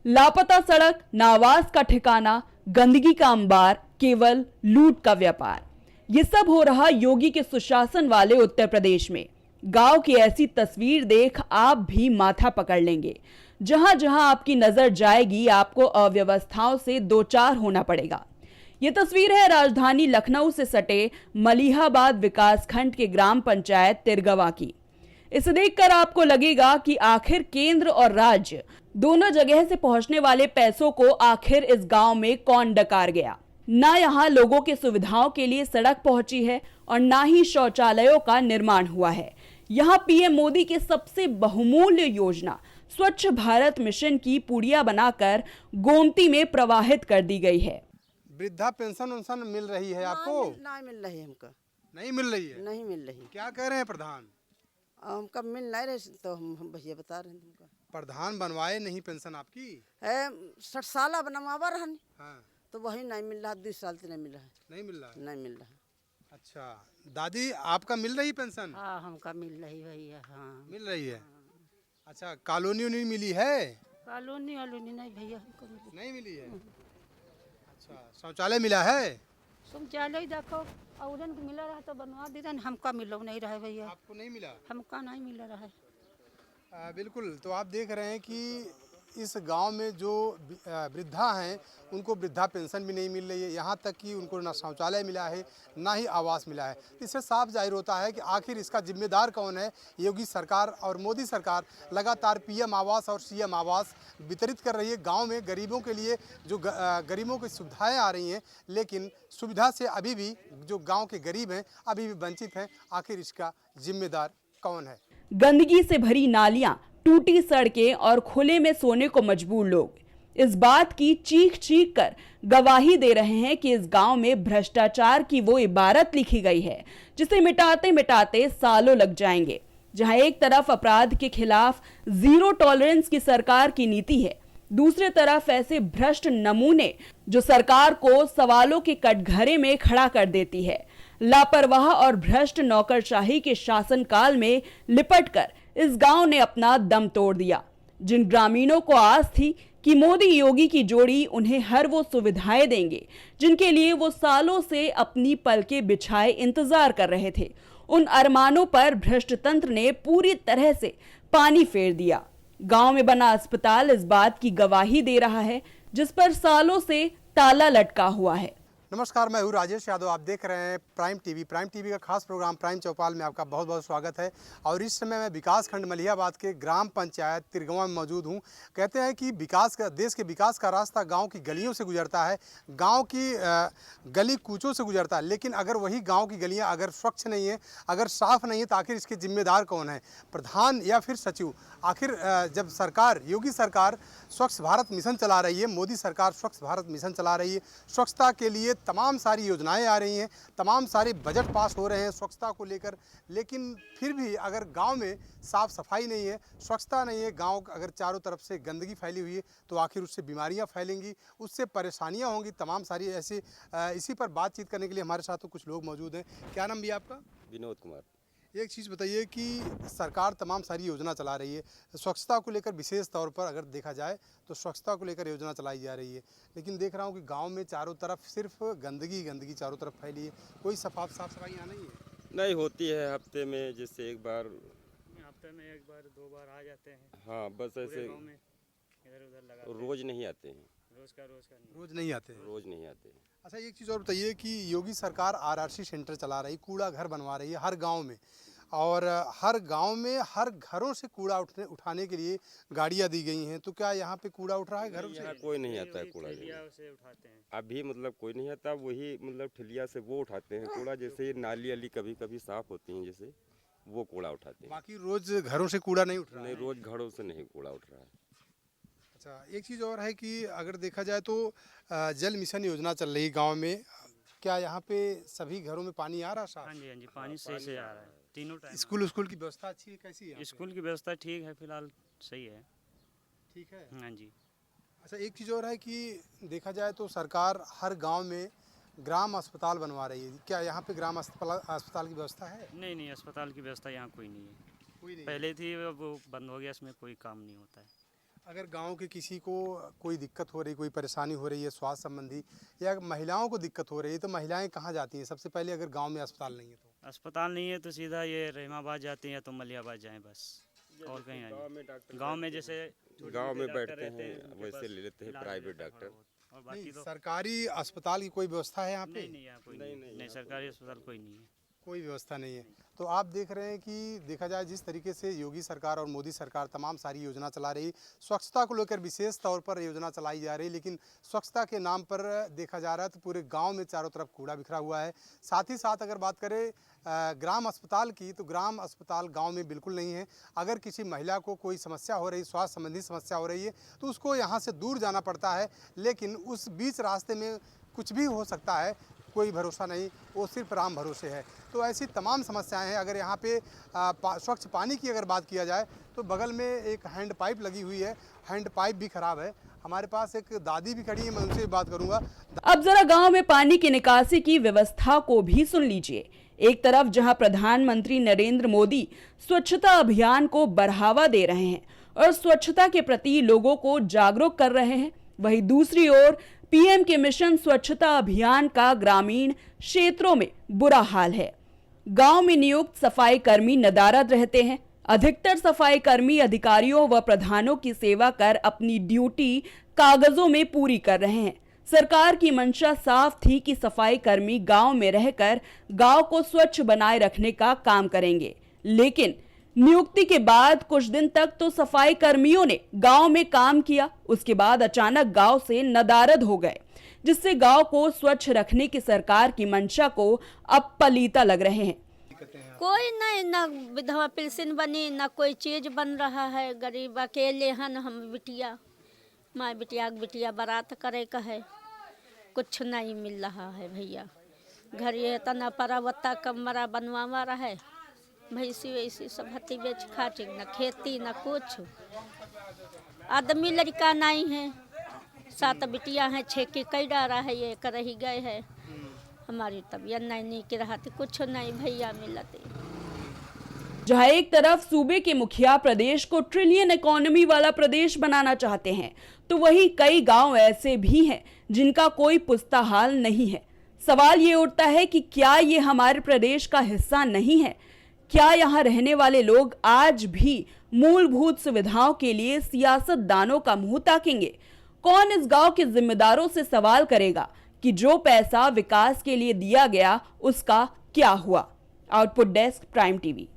लापता सड़क, नावास का ठिकाना, गंदगी का अंबार, केवल लूट का व्यापार। ये सब हो रहा योगी के सुशासन वाले उत्तर प्रदेश में। गांव की ऐसी तस्वीर देख आप भी माथा पकड़ लेंगे। जहां जहां आपकी नजर जाएगी आपको अव्यवस्थाओं से दो चार होना पड़ेगा। ये तस्वीर है राजधानी लखनऊ से सटे मलिहाबाद विकासखंड के ग्राम पंचायत तिरगवा की। इसे देखकर आपको लगेगा कि आखिर केंद्र और राज्य दोनों जगह से पहुंचने वाले पैसों को आखिर इस गांव में कौन डकार गया। ना यहाँ लोगों की सुविधाओं के लिए सड़क पहुंची है और ना ही शौचालयों का निर्माण हुआ है। यहाँ पीएम मोदी की सबसे बहुमूल्य योजना स्वच्छ भारत मिशन की पुड़िया बनाकर गोमती में प्रवाहित कर दी गई है। वृद्धा पेंशन उनसन मिल रही है आपको? नहीं मिल रही है हमको। नहीं मिल रही है? नहीं मिल रही। क्या कह रहे हैं प्रधान? हमको मिल नहीं रही तो हम भैया बता रहे हैं तुमको। प्रधान बनवाए नहीं पेंशन आपकी? है 60 साल बनवावा रहनी। हाँ। तो वही नहीं मिल रहा, 2 साल से नहीं मिल रहा है। नहीं मिल रहा है? नहीं मिल रहा। अच्छा, दादी आपका मिल रही पेंशन? हाँ हमका मिल रही भैया। हाँ मिल रही है। अच्छा, कॉलोनी नहीं मिली है? कॉलोनी वालोनी नहीं भैया हमको मिली। नहीं मिली है। अच्छा, शौचालय मिला है? शौचालय देखो और को मिला रहा तो बनवा देते, हमका मिलो नहीं रहा भैया। आपको नहीं मिला? हमका नहीं मिल रहा है। बिल्कुल, तो आप देख रहे हैं कि इस गांव में जो वृद्धा हैं उनको वृद्धा पेंशन भी नहीं मिल रही है। यहाँ तक कि उनको ना शौचालय मिला है ना ही आवास मिला है। इससे साफ जाहिर होता है कि आखिर इसका जिम्मेदार कौन है। योगी सरकार और मोदी सरकार लगातार पीएम आवास और सीएम आवास वितरित कर रही है गांव में गरीबों के लिए, जो गरीबों की सुविधाएं आ रही हैं, लेकिन सुविधा से अभी भी जो गाँव के गरीब हैं अभी भी वंचित हैं। आखिर इसका जिम्मेदार कौन है? गंदगी से भरी नालियां, टूटी सड़कें और खुले में सोने को मजबूर लोग इस बात की चीख चीख कर गवाही दे रहे हैं कि इस गांव में भ्रष्टाचार की वो इबारत लिखी गई है जिसे मिटाते मिटाते सालों लग जाएंगे। जहां एक तरफ अपराध के खिलाफ जीरो टॉलरेंस की सरकार की नीति है, दूसरी तरफ ऐसे भ्रष्ट नमूने जो सरकार को सवालों के कटघरे में खड़ा कर देती है। लापरवाह और भ्रष्ट नौकरशाही के शासनकाल में लिपटकर इस गांव ने अपना दम तोड़ दिया। जिन ग्रामीणों को आस थी कि मोदी योगी की जोड़ी उन्हें हर वो सुविधाएं देंगे जिनके लिए वो सालों से अपनी पलकें बिछाए इंतजार कर रहे थे, उन अरमानों पर भ्रष्ट तंत्र ने पूरी तरह से पानी फेर दिया। गांव में बना अस्पताल इस बात की गवाही दे रहा है जिस पर सालों से ताला लटका हुआ है। नमस्कार, मैं हूँ राजेश यादव। आप देख रहे हैं प्राइम टीवी का खास प्रोग्राम प्राइम चौपाल में आपका बहुत बहुत स्वागत है। और इस समय मैं विकासखंड मलिहाबाद के ग्राम पंचायत तिरगवा में मौजूद हूँ। कहते हैं कि देश के विकास का रास्ता गांव की गलियों से गुजरता है, गांव की गली कूचों से गुजरता है। लेकिन अगर वही गाँव की गलियाँ अगर स्वच्छ नहीं है, अगर साफ़ नहीं है, तो आखिर इसके जिम्मेदार कौन है? प्रधान या फिर सचिव? आखिर जब सरकार, योगी सरकार स्वच्छ भारत मिशन चला रही है, मोदी सरकार स्वच्छ भारत मिशन चला रही है, स्वच्छता के लिए तमाम सारी योजनाएं आ रही हैं, तमाम सारे बजट पास हो रहे हैं स्वच्छता को लेकर, लेकिन फिर भी अगर गांव में साफ़ सफाई नहीं है, स्वच्छता नहीं है, गांव अगर चारों तरफ से गंदगी फैली हुई है, तो आखिर उससे बीमारियां फैलेंगी, उससे परेशानियां होंगी तमाम सारी ऐसी। इसी पर बातचीत करने के लिए हमारे साथ तो कुछ लोग मौजूद हैं। क्या नाम भी आपका? विनोद कुमार। एक चीज़ बताइए कि सरकार तमाम सारी योजना चला रही है, स्वच्छता को लेकर विशेष तौर पर अगर देखा जाए तो स्वच्छता को लेकर योजना चलाई जा रही है, लेकिन देख रहा हूँ कि गांव में चारों तरफ सिर्फ गंदगी चारों तरफ फैली है। कोई साफ सफाई यहाँ नहीं है? नहीं होती है, हफ्ते में जैसे एक बार, हफ्ते में 1 बार 2 बार आ जाते हैं। हाँ बस ऐसे इधर उधर लगा, रोज नहीं आते हैं। रोज का नहीं। रोज नहीं आते हैं? रोज नहीं आते हैं। अच्छा, एक चीज़ और बताइए कि योगी सरकार आरआरसी सेंटर चला रही, कूड़ा घर बनवा रही है हर गांव में, और हर गांव में हर घरों से कूड़ा उठाने के लिए गाड़ियां दी गई हैं, तो क्या यहाँ पे कूड़ा उठ रहा है घरों से? यहाँ कोई नहीं आता है कूड़ा ठेलिया से उठाते हैं। अभी मतलब कोई नहीं आता, वही मतलब ठेलिया से वो उठाते हैं कूड़ा। जैसे नाली अली कभी कभी साफ होती हैं, जैसे वो कूड़ा उठाते हैं। बाकी रोज घरों से कूड़ा नहीं उठ रहा नहीं, है? रोज घरों से नहीं कूड़ा उठ रहा है। अच्छा, एक चीज़ और है कि अगर देखा जाए तो जल मिशन योजना चल रही गांव में, क्या यहाँ पे सभी घरों में पानी आ रहा है साफ? हाँ जी, पानी सही से आ रहा है तीनों टाइम। स्कूल की व्यवस्था अच्छी है? कैसी है? स्कूल की व्यवस्था ठीक है, फिलहाल सही है। ठीक है। हाँ जी। अच्छा, एक चीज़ और है कि देखा जाए तो सरकार हर गांव में ग्राम अस्पताल बनवा रही है। क्या यहाँ पे ग्राम अस्पताल की व्यवस्था है? नहीं, अस्पताल की व्यवस्था यहाँ कोई नहीं है। कोई नहीं। पहले थी, वो बंद हो गया, इसमें कोई काम नहीं होता है। अगर गांव के किसी को कोई दिक्कत हो रही, कोई परेशानी हो रही है स्वास्थ्य संबंधी, या महिलाओं को दिक्कत हो रही है, तो महिलाएं कहाँ जाती हैं सबसे पहले, अगर गांव में अस्पताल नहीं है तो? अस्पताल नहीं है तो सीधा ये रहीमाबाद जाते हैं या तो मलियाबाद जाएं बस, और कहीं नहीं। गांव में जैसे गांव में डॉक्टर बैठते रहते हैं उनके वैसे पास ले लेते हैं इलाज प्राइवेट रहता है डॉक्टर। थोड़ा बहुत। और बाकी नहीं, तो सरकारी अस्पताल की कोई व्यवस्था है यहाँ पे? नहीं यहाँ कोई नहीं, सरकारी अस्पताल कोई नहीं है। कोई व्यवस्था नहीं है। तो आप देख रहे हैं कि देखा जाए जिस तरीके से योगी सरकार और मोदी सरकार तमाम सारी योजना चला रही, स्वच्छता को लेकर विशेष तौर पर योजना चलाई जा रही, लेकिन स्वच्छता के नाम पर देखा जा रहा है तो पूरे गांव में चारों तरफ कूड़ा बिखरा हुआ है। साथ ही साथ अगर बात करें ग्राम अस्पताल की, तो ग्राम अस्पताल गांव में बिल्कुल नहीं है। अगर किसी महिला को कोई समस्या हो रही, स्वास्थ्य संबंधी समस्या हो रही है, तो उसको यहाँ से दूर जाना पड़ता है, लेकिन उस बीच रास्ते में कुछ भी हो सकता है, कोई भरोसा नहीं, वो सिर्फ राम भरोसे है। तो ऐसी तमाम समस्याएं हैं। अगर यहाँ पे स्वच्छ पानी की अगर बात किया जाए तो बगल में एक हैंड पाइप लगी हुई है, हैंड पाइप भी खराब है। हमारे पास एक दादी भी खड़ी है, मैं उनसे बात करूंगा। अब जरा गांव में पानी की निकासी की व्यवस्था को भी सुन लीजिए। एक तरफ जहां प्रधानमंत्री नरेंद्र मोदी स्वच्छता अभियान को बढ़ावा दे रहे हैं और स्वच्छता के प्रति लोगों को जागरूक कर रहे हैं, वहीं दूसरी ओर पीएम के मिशन स्वच्छता अभियान का ग्रामीण क्षेत्रों में बुरा हाल है। गांव में नियुक्त सफाई कर्मी नदारद रहते हैं। अधिकतर सफाई कर्मी अधिकारियों व प्रधानों की सेवा कर अपनी ड्यूटी कागजों में पूरी कर रहे हैं। सरकार की मंशा साफ थी कि सफाई कर्मी गांव में रहकर गांव को स्वच्छ बनाए रखने का काम करेंगे, लेकिन नियुक्ति के बाद कुछ दिन तक तो सफाई कर्मियों ने गांव में काम किया, उसके बाद अचानक गांव से नदारद हो गए, जिससे गांव को स्वच्छ रखने की सरकार की मंशा को अब पलीता लग रहे हैं। कोई नहीं, ना विधवा पेंशन बनी, ना कोई चीज बन रहा है। गरीब अकेले हन हम बिटिया, माँ बिटिया बारात करे का है, कुछ नहीं मिल रहा है भैया। घर ये तना परावत्ता कमरा बनवा रहा है, भैंसी वैसी सब हती बेच खाटी, न खेती न कुछ। आदमी लड़का नहीं है, 7 बिटिया हैं, 6 की कई डारा है, ये कर ही गए है। हमारी तबीयत नहीं की रहा थी, कुछ नहीं भैया मिलती। जहां एक तरफ सूबे के मुखिया प्रदेश को ट्रिलियन इकोनॉमी वाला प्रदेश बनाना चाहते हैं, तो वहीं कई गांव ऐसे भी हैं जिनका कोई पुस्ता हाल नहीं है। सवाल ये उठता है कि क्या ये हमारे प्रदेश का हिस्सा नहीं है? क्या यहाँ रहने वाले लोग आज भी मूलभूत सुविधाओं के लिए सियासतदानों का मुंह ताकेंगे? कौन इस गांव के जिम्मेदारों से सवाल करेगा कि जो पैसा विकास के लिए दिया गया उसका क्या हुआ? Output desk, prime TV.